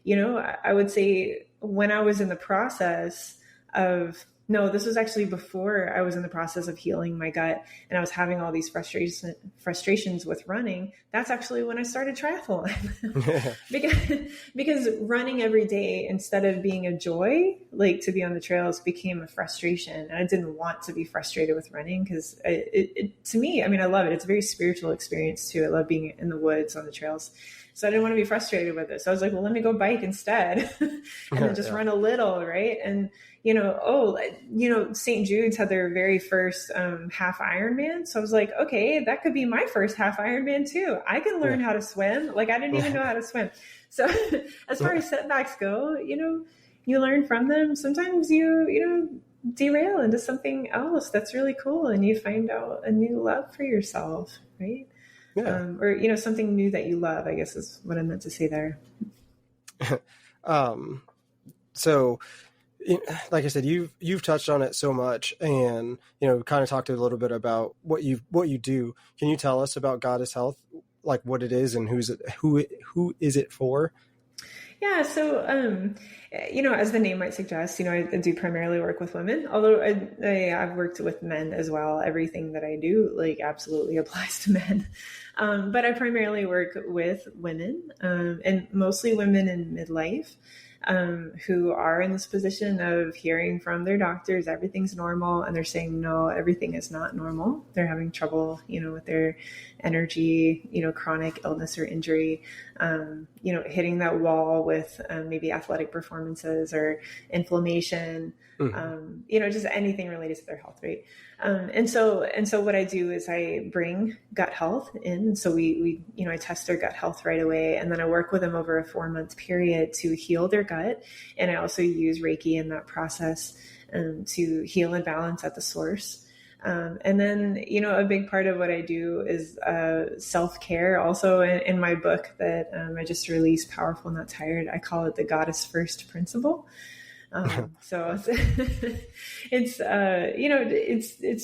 I would say when I was in the process of, no, this was actually before I was in the process of healing my gut and I was having all these frustrations with running. That's actually when I started triathlon. because running every day, instead of being a joy, like to be on the trails, became a frustration. And I didn't want to be frustrated with running because to me, I mean, I love it. It's a very spiritual experience too. I love being in the woods on the trails. So I didn't want to be frustrated with it. So I was like, well, let me go bike instead and then just run a little. Right. And, St. Jude's had their very first half Ironman. So I was like, okay, that could be my first half Ironman too. I can learn how to swim. Like I didn't even know how to swim. So as far as setbacks go, you learn from them. Sometimes you derail into something else that's really cool and you find out a new love for yourself. Right. Yeah. Or, something new that you love, I guess is what I meant to say there. So like I said, you've touched on it so much and, kind of talked a little bit about what you do. Can you tell us about Goddess Health, like what it is and who is it for? Yeah. So, as the name might suggest, I do primarily work with women, although I've worked with men as well. Everything that I do like absolutely applies to men. But I primarily work with women, and mostly women in midlife, who are in this position of hearing from their doctors, everything's normal. And they're saying, no, everything is not normal. They're having trouble, with their energy, chronic illness or injury, hitting that wall with maybe athletic performances or inflammation, just anything related to their health, right? And so what I do is I bring gut health in. So we I test their gut health right away. And then I work with them over a 4-month period to heal their gut. And I also use Reiki in that process to heal and balance at the source. And then, a big part of what I do is self-care. Also in my book that I just released, Powerful Not Tired, I call it the Goddess First Principle. So it's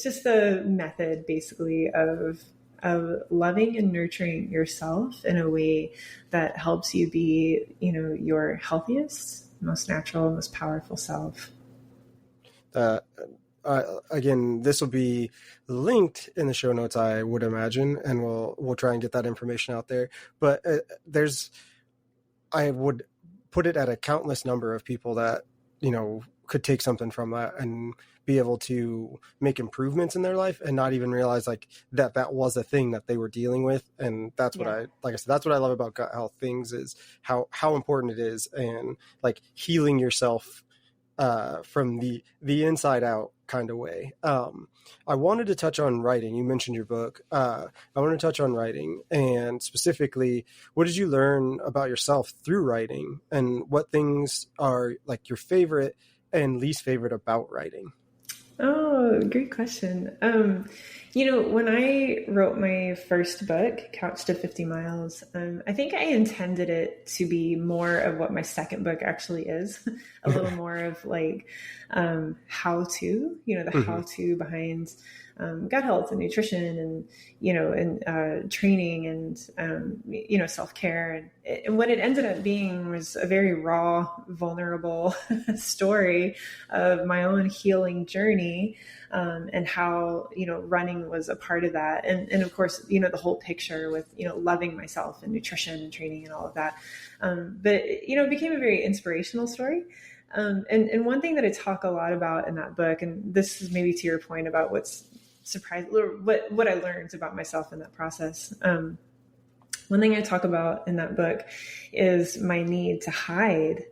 just a method basically of loving and nurturing yourself in a way that helps you be, your healthiest, most natural, most powerful self. Again, this will be linked in the show notes, I would imagine, and we'll try and get that information out there. But I would put it at a countless number of people that, could take something from that and be able to make improvements in their life and not even realize like that was a thing that they were dealing with. And that's what like I said, that's what I love about gut health things is how important it is, and like healing yourself from the inside out kind of way. I wanted to touch on writing. You mentioned your book. I want to touch on writing, and specifically, what did you learn about yourself through writing, and what things are like your favorite and least favorite about writing? Oh, great question. When I wrote my first book, Couch to 50 Miles, I think I intended it to be more of what my second book actually is, a little more of like how to, the how to behind gut health and nutrition and training and self-care. And what it ended up being was a very raw, vulnerable story of my own healing journey. And how, running was a part of that. And of course, the whole picture with, loving myself and nutrition and training and all of that. But it became a very inspirational story. And one thing that I talk a lot about in that book, and this is maybe to your point about what's surprised, or what I learned about myself in that process. One thing I talk about in that book is my need to hide.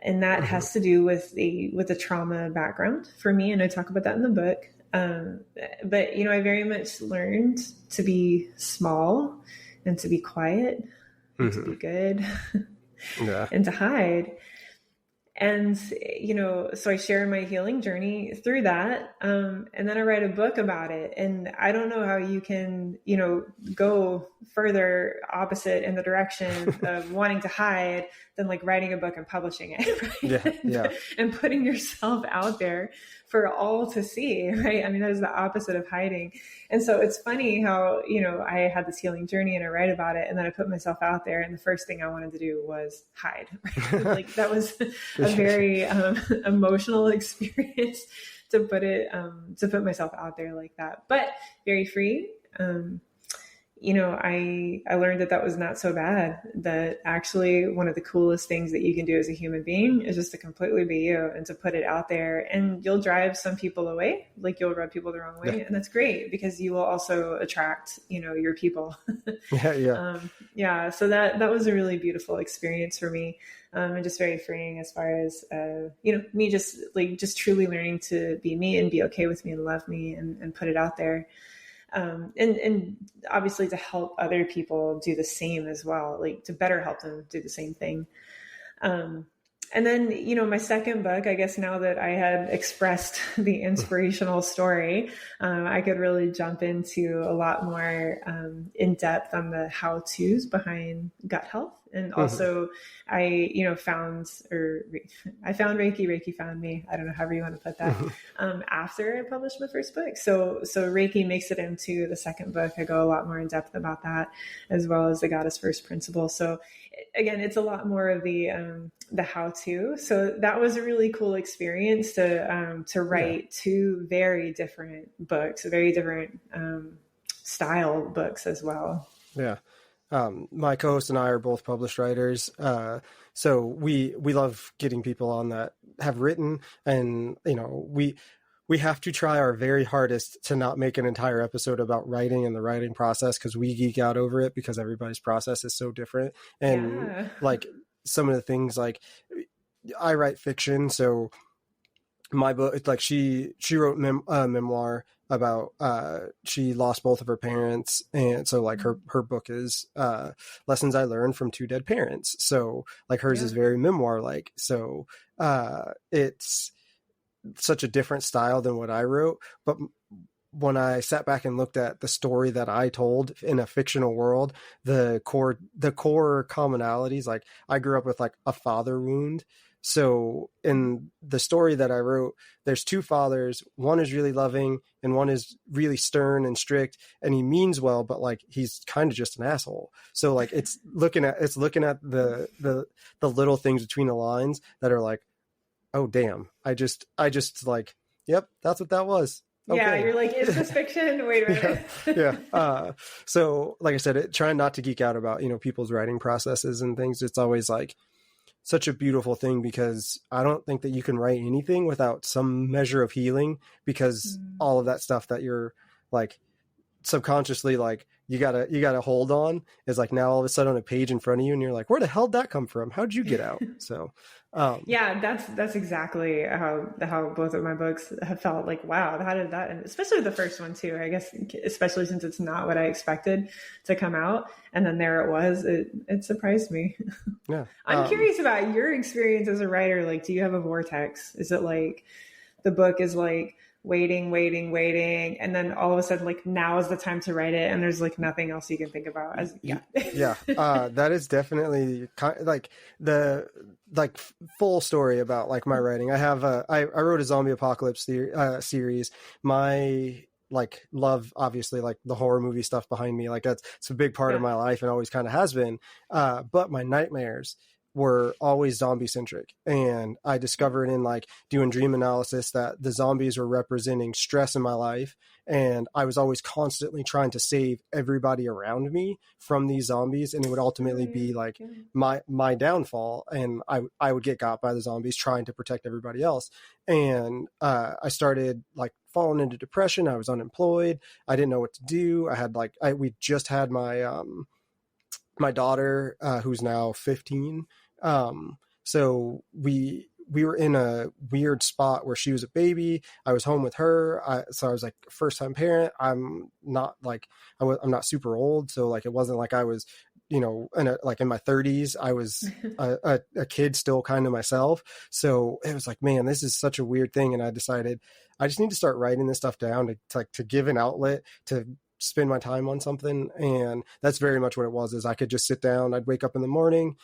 And that has to do with the trauma background for me. And I talk about that in the book. But, I very much learned to be small and to be quiet and to be good and to hide. And, so I share my healing journey through that. And then I write a book about it. And I don't know how you can, go further opposite in the direction of wanting to hide than like writing a book and publishing it. Right? Yeah. And putting yourself out there for all to see, right? I mean, that is the opposite of hiding. And so it's funny how, I had this healing journey and I write about it, and then I put myself out there, and the first thing I wanted to do was hide. Right? Like that was a very emotional experience to put myself out there like that, but very free. I learned that was not so bad, that actually one of the coolest things that you can do as a human being is just to completely be you and to put it out there, and you'll drive some people away, like you'll rub people the wrong way. Yeah. And that's great because you will also attract, your people. So that was a really beautiful experience for me. And just very freeing as far as, me just truly learning to be me and be okay with me and love me and put it out there. And obviously to help other people do the same as well, like to better help them do the same thing. And then, my second book, I guess now that I had expressed the inspirational story, I could really jump into a lot more in depth on the how-tos behind gut health. And also I found Reiki, Reiki found me. I don't know, however you want to put that, after I published my first book. So Reiki makes it into the second book. I go a lot more in depth about that, as well as the Goddess First principle. So again, it's a lot more of the how-to. So that was a really cool experience to write two very different books, very different style books as well. Yeah. My co-host and I are both published writers. So we love getting people on that have written, and, we have to try our very hardest to not make an entire episode about writing and the writing process, because we geek out over it because everybody's process is so different. And like some of the things, like I write fiction. So my book, it's like she wrote a memoir about she lost both of her parents, and so like her book is lessons I learned from two dead parents. So like hers is very memoir like. So it's such a different style than what I wrote. But when I sat back and looked at the story that I told in a fictional world, the core commonalities, like I grew up with like a father wound. So in the story that I wrote, there's two fathers. One is really loving and one is really stern and strict, and he means well, but like he's kind of just an asshole. So like it's looking at the little things between the lines that are like, oh damn, I just like, yep, that's what that was. Okay. Yeah, you're like, is this fiction? Wait a minute. Yeah. So like I said, trying not to geek out about, people's writing processes and things. It's always like such a beautiful thing, because I don't think that you can write anything without some measure of healing, because all of that stuff that you're like subconsciously like you gotta hold on is like now all of a sudden on a page in front of you and you're like, where the hell did that come from? How'd you get out? So yeah, that's exactly how both of my books have felt. Like, wow, how did that, and especially the first one too, I guess, especially since it's not what I expected to come out, and then there it was. It surprised me. Yeah. I'm curious about your experience as a writer. Like, do you have a vortex? Is it like the book is like waiting, and then all of a sudden, like, now is the time to write it, and there's like nothing else you can think about? That is definitely like the full story about like my writing. I have I wrote a zombie apocalypse series. My like love, obviously, like the horror movie stuff behind me, like it's a big part of my life and always kind of has been, but my nightmares were always zombie centric. And I discovered in like doing dream analysis that the zombies were representing stress in my life. And I was always constantly trying to save everybody around me from these zombies. And it would ultimately be like my downfall. And I would get got by the zombies trying to protect everybody else. And I started like falling into depression. I was unemployed. I didn't know what to do. We just had my daughter, who's now 15. So we were in a weird spot where she was a baby. I was home with her. So I was like first time parent. I'm not super old. So like, it wasn't like I was, in my 30s, I was a kid still kind of myself. So it was like, man, this is such a weird thing. And I decided I just need to start writing this stuff down to give an outlet, to spend my time on something. And that's very much what it was, is I could just sit down. I'd wake up in the morning,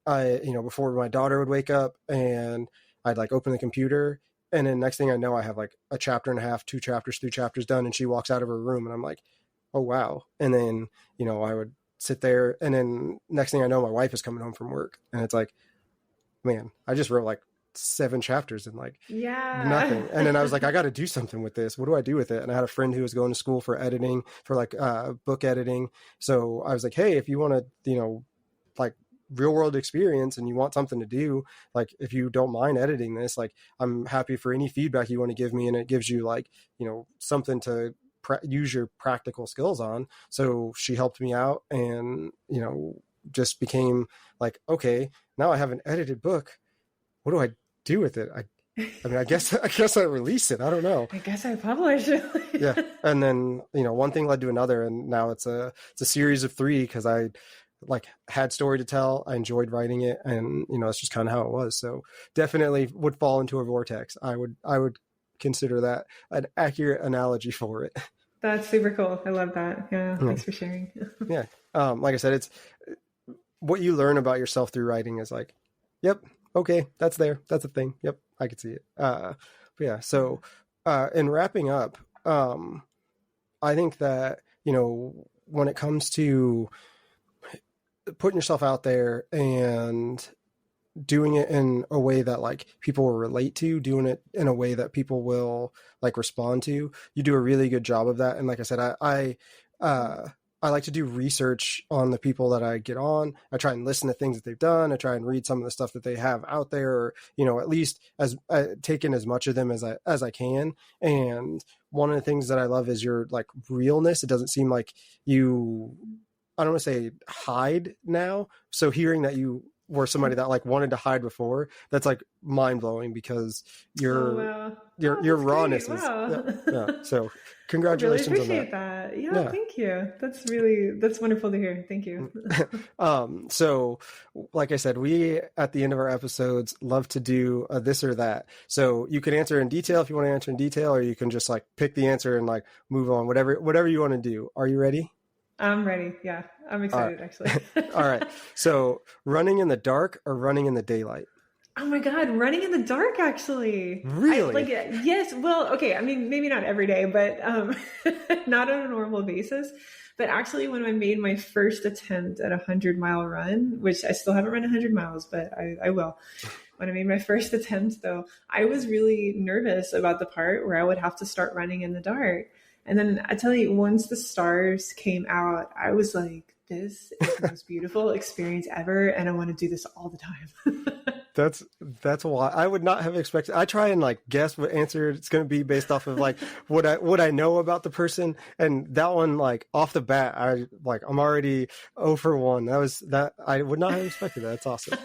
before my daughter would wake up, and I'd like open the computer, and then next thing I know, I have like a chapter and a half, 2 chapters, 3 chapters done. And she walks out of her room and I'm like, oh, wow. And then, I would sit there, and then next thing I know, my wife is coming home from work, and it's like, man, I just wrote like 7 chapters and like nothing. And then I was like, I got to do something with this. What do I do with it? And I had a friend who was going to school for editing, for like book editing. So I was like, hey, if you want to, like real world experience and you want something to do, like if you don't mind editing this, like I'm happy for any feedback you want to give me. And it gives you like, something to use your practical skills on. So she helped me out, and, just became like, okay, now I have an edited book. What do I do with it? I guess I release it. I don't know. I guess I publish it. Yeah. And then, one thing led to another, and now it's a series of 3, because I like had story to tell. I enjoyed writing it, and, it's just kind of how it was. So definitely would fall into a vortex. I would consider that an accurate analogy for it. That's super cool. I love that. Yeah. Thanks for sharing. Yeah. Like I said, it's what you learn about yourself through writing is like, yep, okay, that's there. That's a thing. Yep, I could see it. But yeah, so in wrapping up, I think that, when it comes to putting yourself out there and doing it in a way that like people will relate to, doing it in a way that people will like respond to, you do a really good job of that. And like I said, I like to do research on the people that I get on. I try and listen to things that they've done. I try and read some of the stuff that they have out there, or, at least as take in as much of them as I can. And one of the things that I love is your like realness. It doesn't seem like you, I don't want to say hide now. So hearing that you were somebody that like wanted to hide before, that's like mind blowing, because your rawness is, yeah. So congratulations really appreciate on that. Yeah, thank you. That's wonderful to hear. Thank you. So like I said, we at the end of our episodes love to do a this or that. So you can answer in detail if you want to answer in detail, or you can just like pick the answer and like move on, whatever you want to do. Are you ready? I'm ready. Yeah, I'm excited, actually. All right. So running in the dark or running in the daylight? Oh my God, running in the dark, actually. Really? Yes. Well, okay. I mean, maybe not every day, but not on a normal basis. But actually, when I made my first attempt at a 100-mile run, which I still haven't run 100 miles, but I will. When I made my first attempt, though, I was really nervous about the part where I would have to start running in the dark. And then I tell you, once the stars came out, I was like, this is the most beautiful experience ever. And I want to do this all the time. That's why I would not have expected. I try and like guess what answer it's going to be based off of like what I know about the person, and that one, like off the bat, I'm already 0 for 1. That I would not have expected that. That's awesome.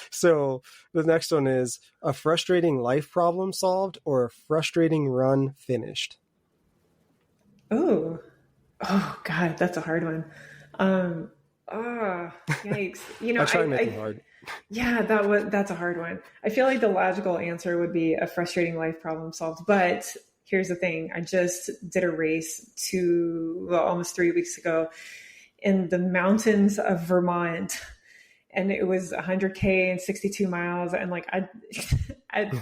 So the next one is a frustrating life problem solved or a frustrating run finished. Oh God, that's a hard one. Yikes. I try and make it hard. Yeah, that's a hard one. I feel like the logical answer would be a frustrating life problem solved. But here's the thing. I just did a race almost 3 weeks ago in the mountains of Vermont. And it was 100K and 62 miles. And like at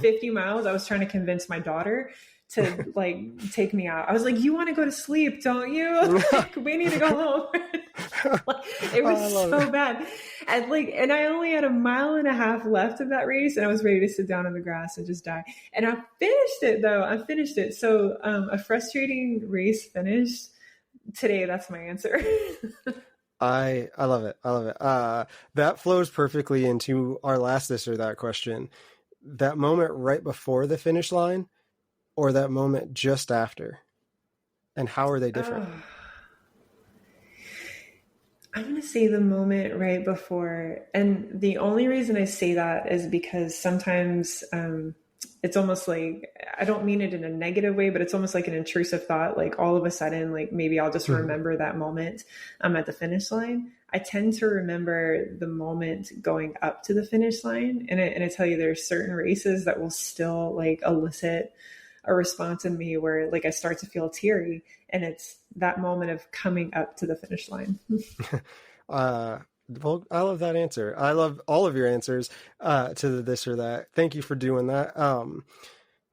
50 miles, I was trying to convince my daughter to like take me out. I was like, you want to go to sleep, don't you? Like, we need to go home. It was so bad. And I only had 1.5 miles left of that race, and I was ready to sit down on the grass and just die. And I finished it though. I finished it. So a frustrating race finished today. That's my answer. I love it. I love it. That flows perfectly into our last this or that question. That moment right before the finish line, or that moment just after, and how are they different? I'm going to say the moment right before. And the only reason I say that is because sometimes it's almost like, I don't mean it in a negative way, but it's almost like an intrusive thought. Like all of a sudden, like maybe I'll just remember that moment at the finish line. I tend to remember the moment going up to the finish line. And I tell you, there's certain races that will still like elicit a response in me where like I start to feel teary, and it's that moment of coming up to the finish line. Well, I love that answer. I love all of your answers to the this or that. Thank you for doing that.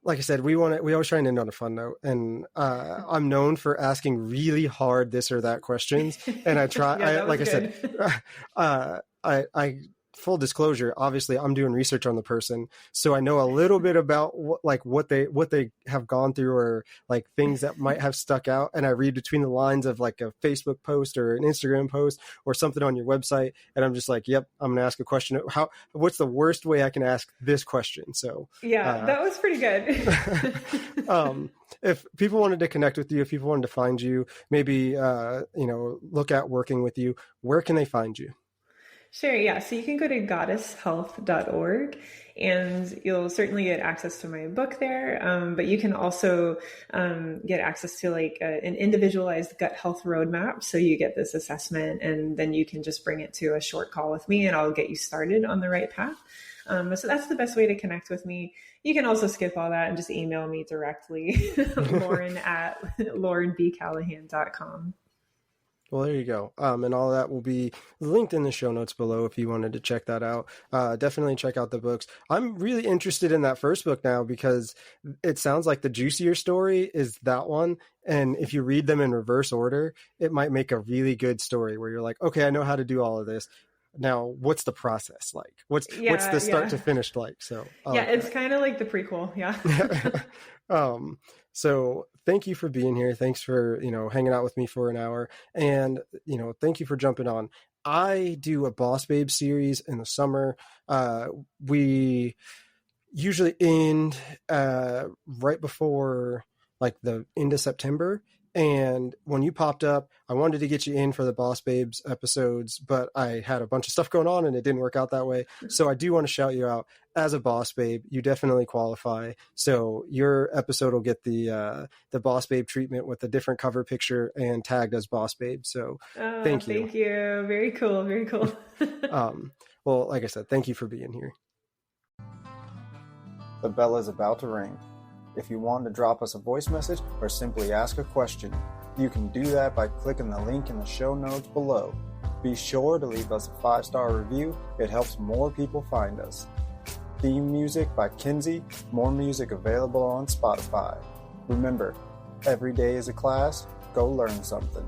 Like I said, we always try and end on a fun note, and I'm known for asking really hard this or that questions, and I try. I full disclosure, obviously I'm doing research on the person, so I know a little bit about what they have gone through, or like things that might have stuck out, and I read between the lines of like a Facebook post or an Instagram post or something on your website, and I'm just like, yep, I'm gonna ask a question. What's the worst way I can ask this question? So yeah, that was pretty good. If people wanted to connect with you, if people wanted to find you, maybe look at working with you, where can they find you? Sure. Yeah. So you can go to goddesshealth.org, and you'll certainly get access to my book there. But you can also get access to like an individualized gut health roadmap. So you get this assessment, and then you can just bring it to a short call with me, and I'll get you started on the right path. So that's the best way to connect with me. You can also skip all that and just email me directly, Lauren@laurenbcallahan.com. Well, there you go. And all that will be linked in the show notes below if you wanted to check that out. Definitely check out the books. I'm really interested in that first book now, because it sounds like the juicier story is that one. And if you read them in reverse order, it might make a really good story where you're like, okay, I know how to do all of this. Now, what's the process like? What's the start to finish like? So it's kind of like the prequel. Yeah. So thank you for being here. Thanks for, hanging out with me for an hour, and, thank you for jumping on. I do a Boss Babe series in the summer. We usually end, right before like the end of September. And when you popped up, I wanted to get you in for the Boss Babes episodes, but I had a bunch of stuff going on and it didn't work out that way. So I do want to shout you out as a Boss Babe. You definitely qualify. So your episode will get the Boss Babe treatment with a different cover picture and tagged as Boss Babe. So thank you. Thank you. Very cool. Very cool. Well, like I said, thank you for being here. The bell is about to ring. If you want to drop us a voice message or simply ask a question, you can do that by clicking the link in the show notes below. Be sure to leave us a 5-star review. It helps more people find us. Theme music by Kinsey. More music available on Spotify. Remember, every day is a class. Go learn something.